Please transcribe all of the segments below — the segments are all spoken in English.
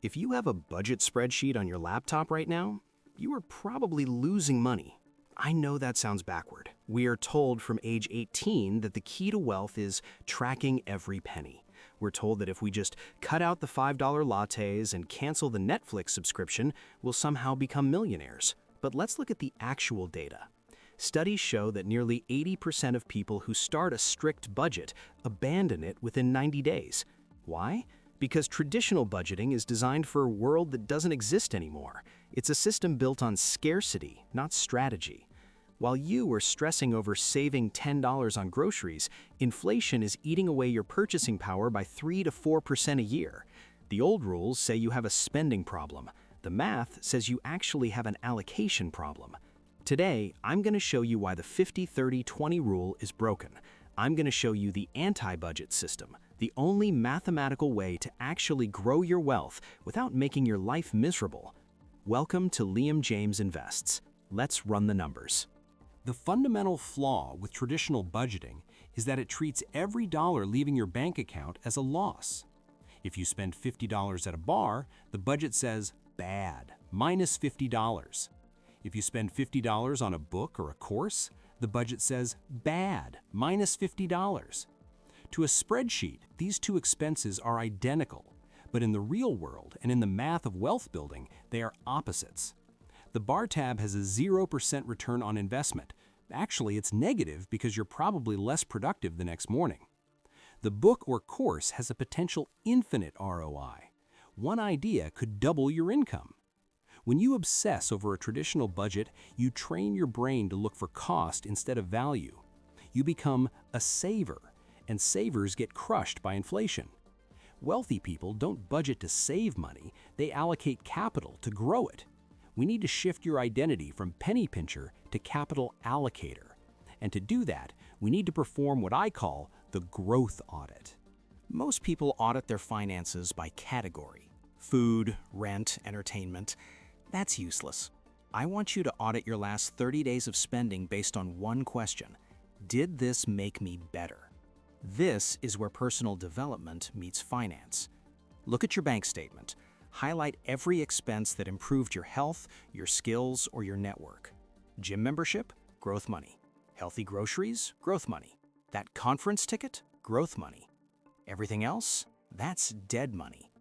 If you have a budget spreadsheet on your laptop right now, you are probably losing money. I know that sounds backward. We are told from age 18 that the key to wealth is tracking every penny. We're told that if we just cut out the $5 lattes and cancel the Netflix subscription, we'll somehow become millionaires. But let's look at the actual data. Studies show that nearly 80% of people who start a strict budget abandon it within 90 days. Why? Because traditional budgeting is designed for a world that doesn't exist anymore. It's a system built on scarcity, not strategy. While you are stressing over saving $10 on groceries, inflation is eating away your purchasing power by 3 to 4% a year. The old rules say you have a spending problem. The math says you actually have an allocation problem. Today, I'm going to show you why the 50-30-20 rule is broken. I'm going to show you the anti-budget system, the only mathematical way to actually grow your wealth without making your life miserable. Welcome to Liam James Invests. Let's run the numbers. The fundamental flaw with traditional budgeting is that it treats every dollar leaving your bank account as a loss. If you spend $50 at a bar, the budget says, bad, minus $50. If you spend $50 on a book or a course, the budget says, bad, minus $50. To a spreadsheet, these two expenses are identical, but in the real world and in the math of wealth building, they are opposites. The bar tab has a 0% return on investment. Actually, it's negative because you're probably less productive the next morning. The book or course has a potential infinite ROI. One idea could double your income. When you obsess over a traditional budget, you train your brain to look for cost instead of value. You become a saver, and savers get crushed by inflation. Wealthy people don't budget to save money, they allocate capital to grow it. We need to shift your identity from penny pincher to capital allocator. And to do that, we need to perform what I call the growth audit. Most people audit their finances by category: food, rent, entertainment. That's useless. I want you to audit your last 30 days of spending based on one question: did this make me better? This is where personal development meets finance. Look at your bank statement. Highlight every expense that improved your health, your skills, or your network. Gym membership? Growth money. Healthy groceries? Growth money. That conference ticket? Growth money. Everything else? That's dead money.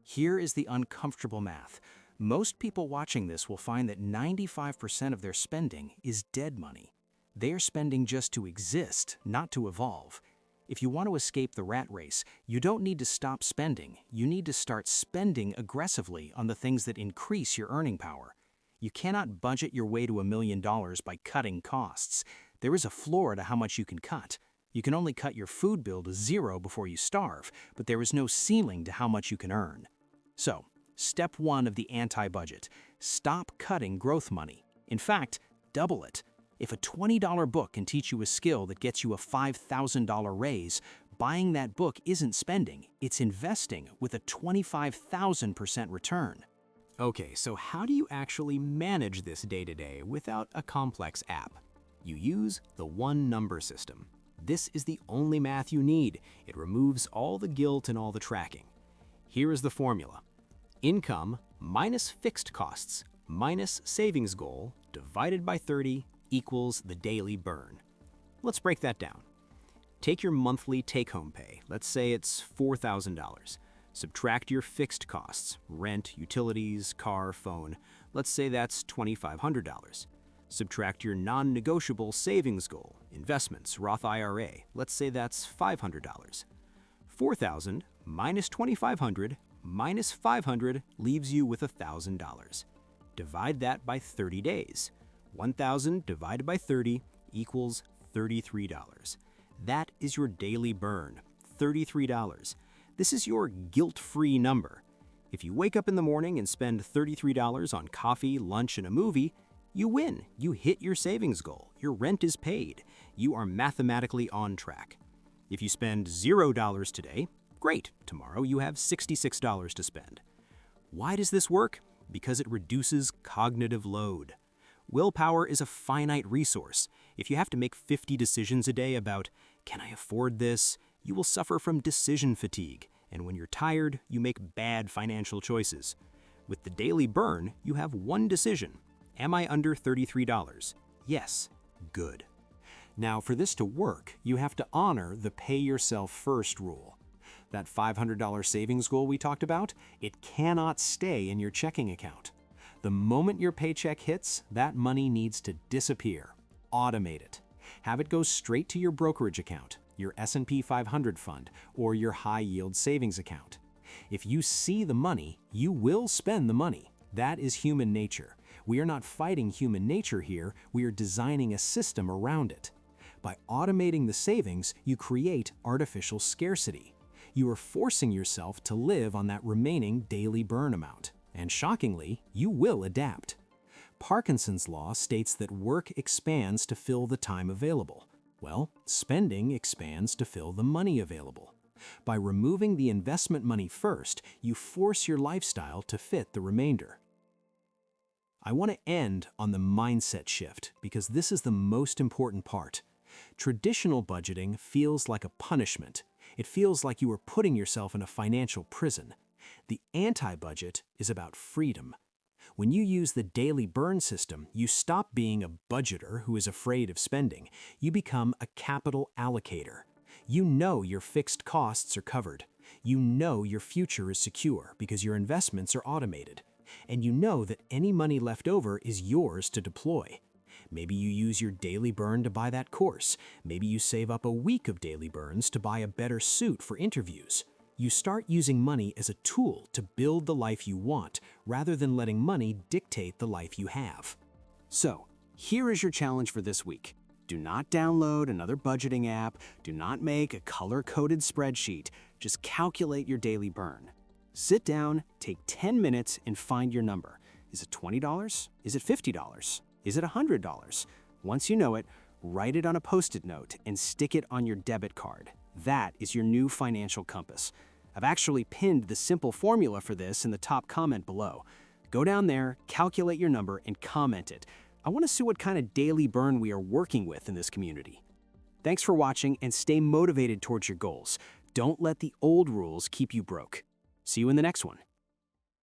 Here is the uncomfortable math. Most people watching this will find that 95% of their spending is dead money. They are spending just to exist, not to evolve. If you want to escape the rat race, you don't need to stop spending. You need to start spending aggressively on the things that increase your earning power. You cannot budget your way to $1 million by cutting costs. There is a floor to how much you can cut. You can only cut your food bill to 0 before you starve, but there is no ceiling to how much you can earn. So, step 1 of the anti-budget: stop cutting growth money. In fact, double it. If a $20 book can teach you a skill that gets you a $5,000 raise, buying that book isn't spending, it's investing with a 25,000% return. Okay, so how do you actually manage this day-to-day without a complex app? You use the one number system. This is the only math you need. It removes all the guilt and all the tracking. Here is the formula: income minus fixed costs minus savings goal divided by 30 equals the daily burn. Let's break that down. Take your monthly take-home pay. Let's say it's $4,000. Subtract your fixed costs: rent, utilities, car, phone. Let's say that's $2,500. Subtract your non-negotiable savings goal: investments, Roth IRA. Let's say that's $500. 4,000 minus 2,500 minus 500 leaves you with $1,000. Divide that by 30 days. 1,000 divided by 30 equals $33. That is your daily burn, $33. This is your guilt-free number. If you wake up in the morning and spend $33 on coffee, lunch, and a movie, you win. You hit your savings goal. Your rent is paid. You are mathematically on track. If you spend $0 today, great. Tomorrow you have $66 to spend. Why does this work? Because it reduces cognitive load. Willpower is a finite resource. If you have to make 50 decisions a day about, can I afford this? You will suffer from decision fatigue, And when you're tired, you make bad financial choices. With the Daily Burn, you have one decision. Am I under $33? Yes. Good. Now, for this to work, you have to honor the pay yourself first rule. That $500 savings goal we talked about, it cannot stay in your checking account. The moment your paycheck hits, that money needs to disappear. Automate it. Have it go straight to your brokerage account, your S&P 500 fund, or your high-yield savings account. If you see the money, you will spend the money. That is human nature. We are not fighting human nature here, we are designing a system around it. By automating the savings, you create artificial scarcity. You are forcing yourself to live on that remaining daily burn amount. And shockingly, you will adapt. Parkinson's law states that work expands to fill the time available. Well, spending expands to fill the money available. By removing the investment money first, you force your lifestyle to fit the remainder. I want to end on the mindset shift because this is the most important part. Traditional budgeting feels like a punishment. It feels like you are putting yourself in a financial prison. The anti-budget is about freedom. When you use the Daily Burn system, you stop being a budgeter who is afraid of spending. You become a capital allocator. You know your fixed costs are covered. You know your future is secure because your investments are automated. And you know that any money left over is yours to deploy. Maybe you use your Daily Burn to buy that course. Maybe you save up a week of Daily Burns to buy a better suit for interviews. You start using money as a tool to build the life you want, rather than letting money dictate the life you have. So, here is your challenge for this week. Do not download another budgeting app. Do not make a color-coded spreadsheet. Just calculate your daily burn. Sit down, take 10 minutes, and find your number. Is it $20? Is it $50? Is it $100? Once you know it, write it on a Post-it note and stick it on your debit card. That is your new financial compass. I've actually pinned the simple formula for this in the top comment below. Go down there, calculate your number, and comment it. I want to see what kind of daily burn we are working with in this community. Thanks for watching and stay motivated towards your goals. Don't let the old rules keep you broke. See you in the next one.